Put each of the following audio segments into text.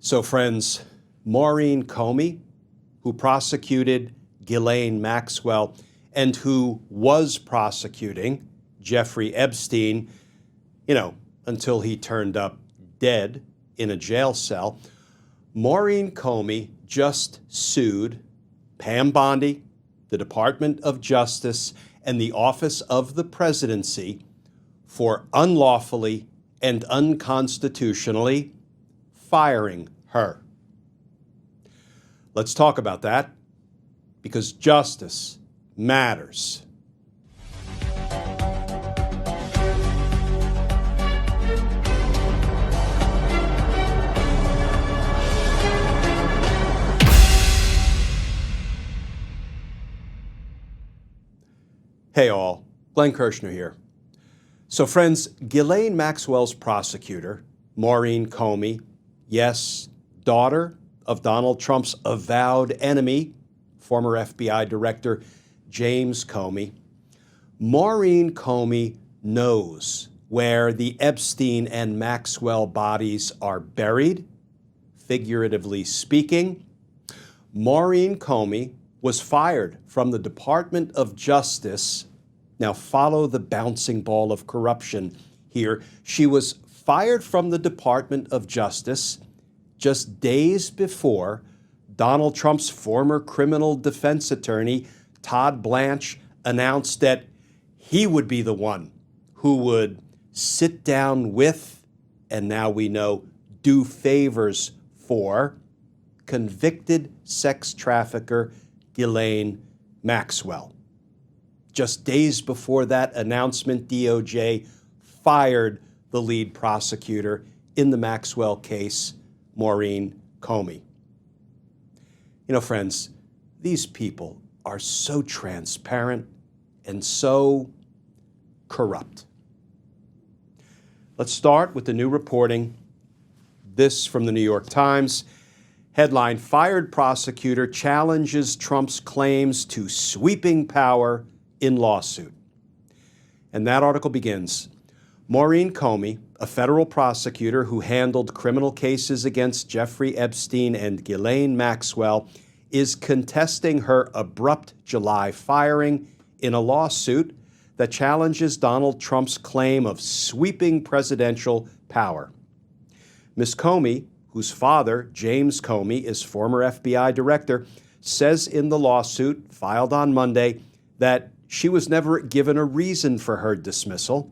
So friends, Maurene Comey, who prosecuted Ghislaine Maxwell and who was prosecuting Jeffrey Epstein, until he turned up dead in a jail cell, Maurene Comey just sued Pam Bondi, the Department of Justice, and the Office of the Presidency for unlawfully and unconstitutionally firing her. Let's talk about that, because justice matters. Hey all, Glenn Kirshner here. So friends, Ghislaine Maxwell's prosecutor, Maurene Comey, yes, daughter of Donald Trump's avowed enemy, former FBI Director James Comey, Maurene Comey knows where the Epstein and Maxwell bodies are buried, figuratively speaking. Maurene Comey was fired from the Department of Justice. Now follow the bouncing ball of corruption here. She was fired from the Department of Justice just days before Donald Trump's former criminal defense attorney, Todd Blanche, announced that he would be the one who would sit down with, and now we know, do favors for, convicted sex trafficker Ghislaine Maxwell. Just days before that announcement, DOJ fired the lead prosecutor in the Maxwell case, Maurene Comey. Friends, these people are so transparent and so corrupt. Let's start with the new reporting. This from the New York Times. Headline, fired prosecutor challenges Trump's claims to sweeping power in lawsuit. And that article begins, Maurene Comey, a federal prosecutor who handled criminal cases against Jeffrey Epstein and Ghislaine Maxwell, is contesting her abrupt July firing in a lawsuit that challenges Donald Trump's claim of sweeping presidential power. Ms. Comey, whose father, James Comey, is former FBI director, says in the lawsuit filed on Monday that she was never given a reason for her dismissal.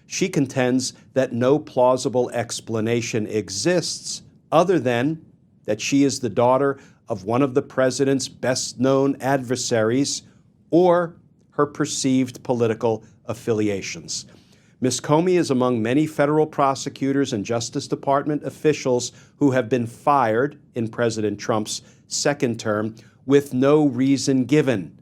She contends that no plausible explanation exists other than that she is the daughter of one of the president's best-known adversaries or her perceived political affiliations. Ms. Comey is among many federal prosecutors and Justice Department officials who have been fired in President Trump's second term with no reason given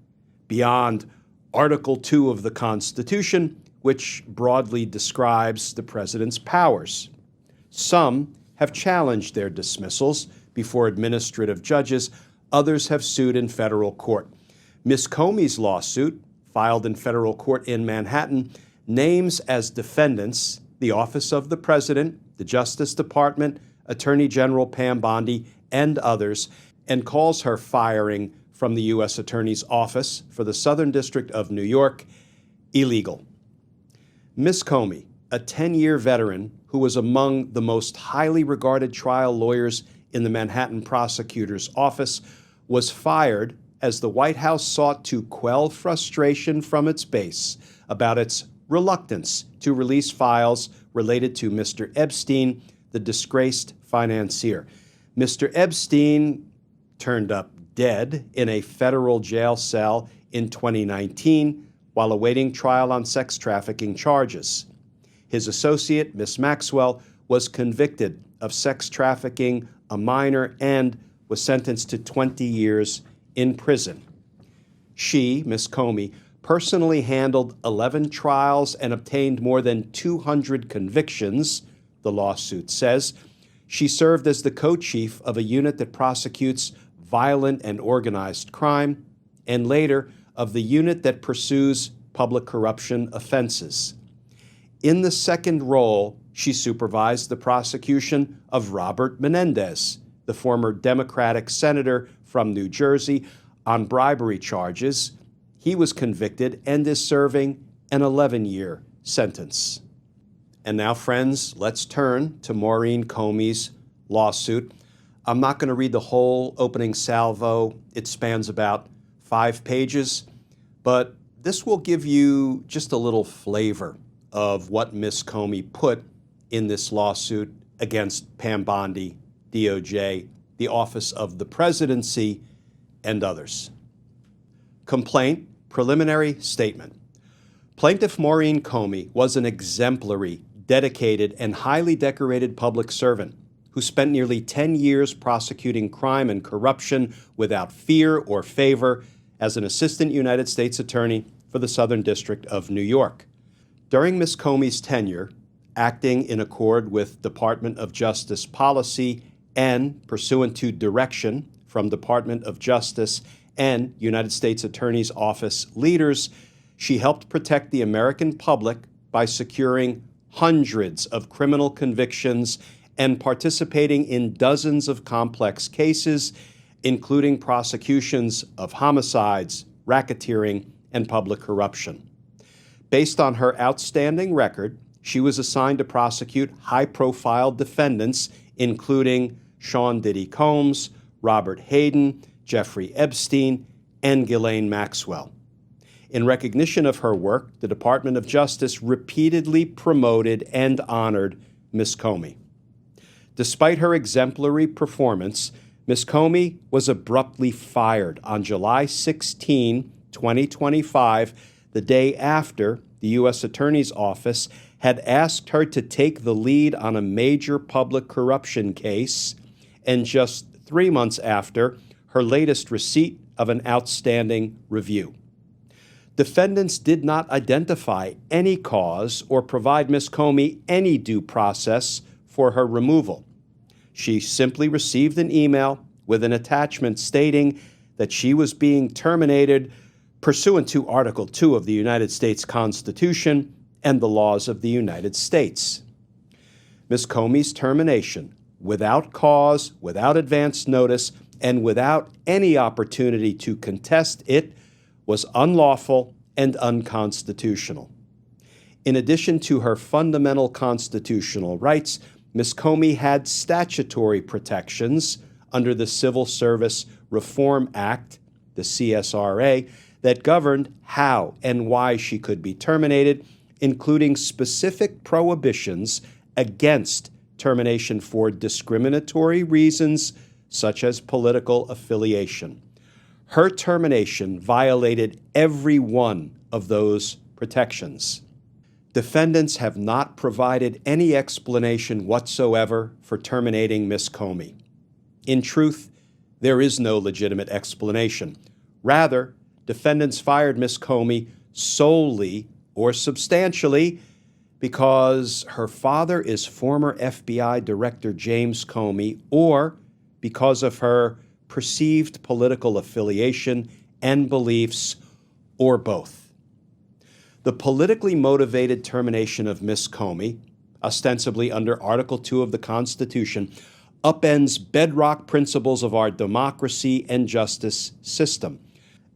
beyond Article 2 of the Constitution, which broadly describes the president's powers. Some have challenged their dismissals before administrative judges. Others have sued in federal court. Ms. Comey's lawsuit, filed in federal court in Manhattan, names as defendants the Office of the President, the Justice Department, Attorney General Pam Bondi, and others, and calls her firing from the U.S. Attorney's Office for the Southern District of New York illegal. Ms. Comey, a 10-year veteran who was among the most highly regarded trial lawyers in the Manhattan prosecutor's office, was fired as the White House sought to quell frustration from its base about its reluctance to release files related to Mr. Epstein, the disgraced financier. Mr. Epstein turned up dead in a federal jail cell in 2019 while awaiting trial on sex trafficking charges. His associate, Ms. Maxwell, was convicted of sex trafficking a minor and was sentenced to 20 years in prison. She, Ms. Comey, personally handled 11 trials and obtained more than 200 convictions, the lawsuit says. She served as the co-chief of a unit that prosecutes violent and organized crime, and later of the unit that pursues public corruption offenses. In the second role, she supervised the prosecution of Robert Menendez, the former Democratic senator from New Jersey, on bribery charges. He was convicted and is serving an 11-year sentence. And now, friends, let's turn to Maurene Comey's lawsuit. I'm not going to read the whole opening salvo. It spans about 5 pages, but this will give you just a little flavor of what Ms. Comey put in this lawsuit against Pam Bondi, DOJ, the Office of the Presidency, and others. Complaint, preliminary statement. Plaintiff Maurene Comey was an exemplary, dedicated, and highly decorated public servant who spent nearly 10 years prosecuting crime and corruption without fear or favor as an assistant United States attorney for the Southern District of New York. During Ms. Comey's tenure, acting in accord with Department of Justice policy and pursuant to direction from Department of Justice and United States Attorney's Office leaders, she helped protect the American public by securing hundreds of criminal convictions and participating in dozens of complex cases, including prosecutions of homicides, racketeering, and public corruption. Based on her outstanding record, she was assigned to prosecute high-profile defendants, including Sean Diddy Combs, Robert Hayden, Jeffrey Epstein, and Ghislaine Maxwell. In recognition of her work, the Department of Justice repeatedly promoted and honored Ms. Comey. Despite her exemplary performance, Ms. Comey was abruptly fired on July 16, 2025, the day after the U.S. Attorney's Office had asked her to take the lead on a major public corruption case, and just 3 months after her latest receipt of an outstanding review. Defendants did not identify any cause or provide Ms. Comey any due process for her removal. She simply received an email with an attachment stating that she was being terminated pursuant to Article 2 of the United States Constitution and the laws of the United States. Ms. Comey's termination, without cause, without advance notice, and without any opportunity to contest it, was unlawful and unconstitutional. In addition to her fundamental constitutional rights, Ms. Comey had statutory protections under the Civil Service Reform Act, the CSRA, that governed how and why she could be terminated, including specific prohibitions against termination for discriminatory reasons such as political affiliation. Her termination violated every one of those protections. Defendants have not provided any explanation whatsoever for terminating Ms. Comey. In truth, there is no legitimate explanation. Rather, defendants fired Ms. Comey solely or substantially because her father is former FBI Director James Comey, or because of her perceived political affiliation and beliefs, or both. The politically motivated termination of Ms. Comey, ostensibly under Article 2 of the Constitution, upends bedrock principles of our democracy and justice system.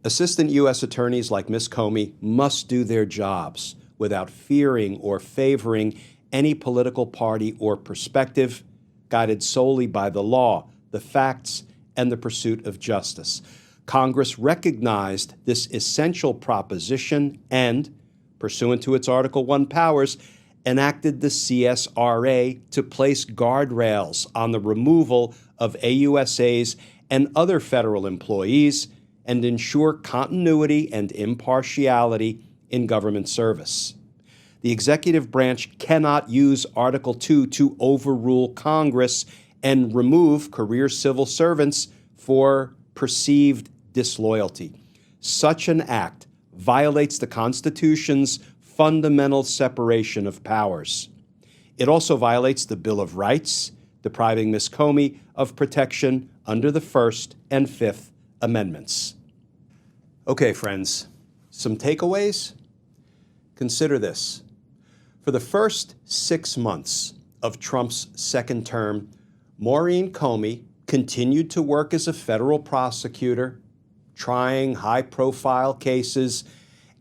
Assistant U.S. attorneys like Ms. Comey must do their jobs without fearing or favoring any political party or perspective, guided solely by the law, the facts, and the pursuit of justice. Congress recognized this essential proposition and, pursuant to its Article 1 powers, enacted the CSRA to place guardrails on the removal of AUSAs and other federal employees and ensure continuity and impartiality in government service. The executive branch cannot use Article 2 to overrule Congress and remove career civil servants for perceived disloyalty. Such an act violates the Constitution's fundamental separation of powers. It also violates the Bill of Rights, depriving Ms. Comey of protection under the First and Fifth Amendments. Okay, friends, some takeaways? Consider this. For the first 6 months of Trump's second term, Maurene Comey continued to work as a federal prosecutor, trying high-profile cases,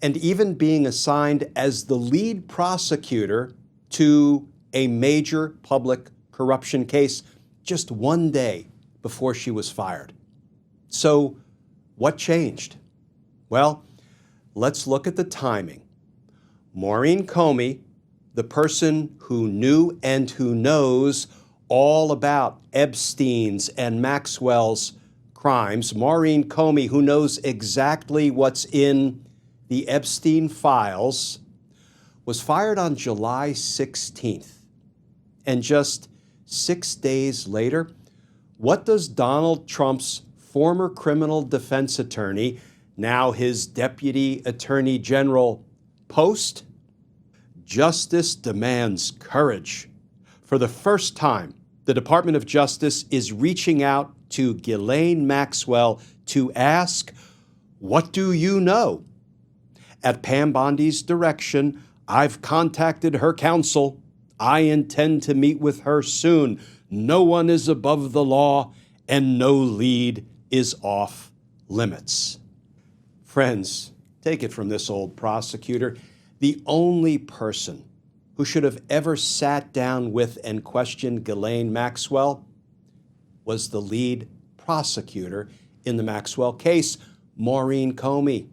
and even being assigned as the lead prosecutor to a major public corruption case just one day before she was fired. So what changed? Well, let's look at the timing. Maurene Comey, the person who knew and who knows all about Epstein's and Maxwell's crimes, Maurene Comey, who knows exactly what's in the Epstein files, was fired on July 16th. And just 6 days later, what does Donald Trump's former criminal defense attorney, now his deputy attorney general, post? Justice demands courage. For the first time, the Department of Justice is reaching out to Ghislaine Maxwell to ask, what do you know? At Pam Bondi's direction, I've contacted her counsel. I intend to meet with her soon. No one is above the law, and no lead is off limits. Friends, take it from this old prosecutor. The only person who should have ever sat down with and questioned Ghislaine Maxwell was the lead prosecutor in the Maxwell case, Maurene Comey.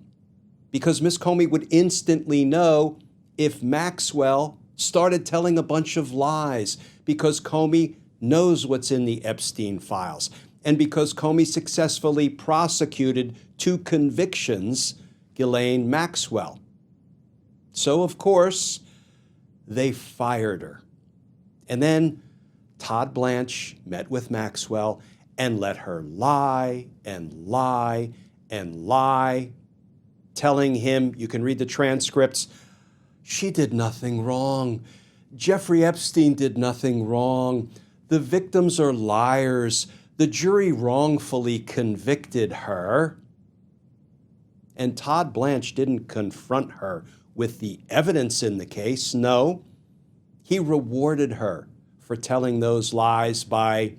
Because Miss Comey would instantly know if Maxwell started telling a bunch of lies, because Comey knows what's in the Epstein files, and because Comey successfully prosecuted to convictions Ghislaine Maxwell. So, of course, they fired her. And then Todd Blanche met with Maxwell and let her lie and lie and lie, telling him, you can read the transcripts, she did nothing wrong. Jeffrey Epstein did nothing wrong. The victims are liars. The jury wrongfully convicted her. And Todd Blanche didn't confront her with the evidence in the case. No, he rewarded her for telling those lies by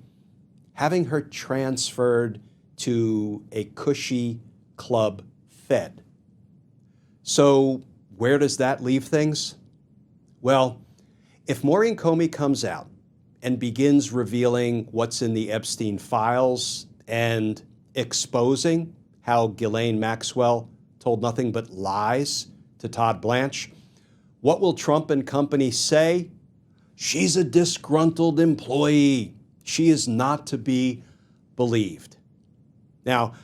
having her transferred to a cushy club fed. So where does that leave things? Well, if Maurene Comey comes out and begins revealing what's in the Epstein files and exposing how Ghislaine Maxwell told nothing but lies to Todd Blanche, what will Trump and company say? She's a disgruntled employee. She is not to be believed. Now,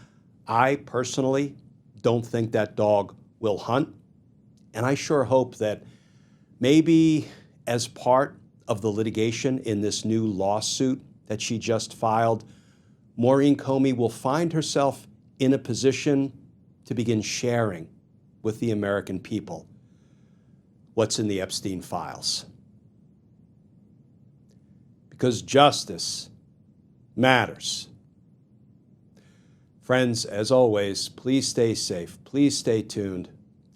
I personally don't think that dog will hunt, and I sure hope that maybe as part of the litigation in this new lawsuit that she just filed, Maurene Comey will find herself in a position to begin sharing with the American people what's in the Epstein files. Because justice matters. Friends, as always, please stay safe, please stay tuned,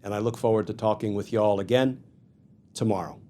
and I look forward to talking with you all again tomorrow.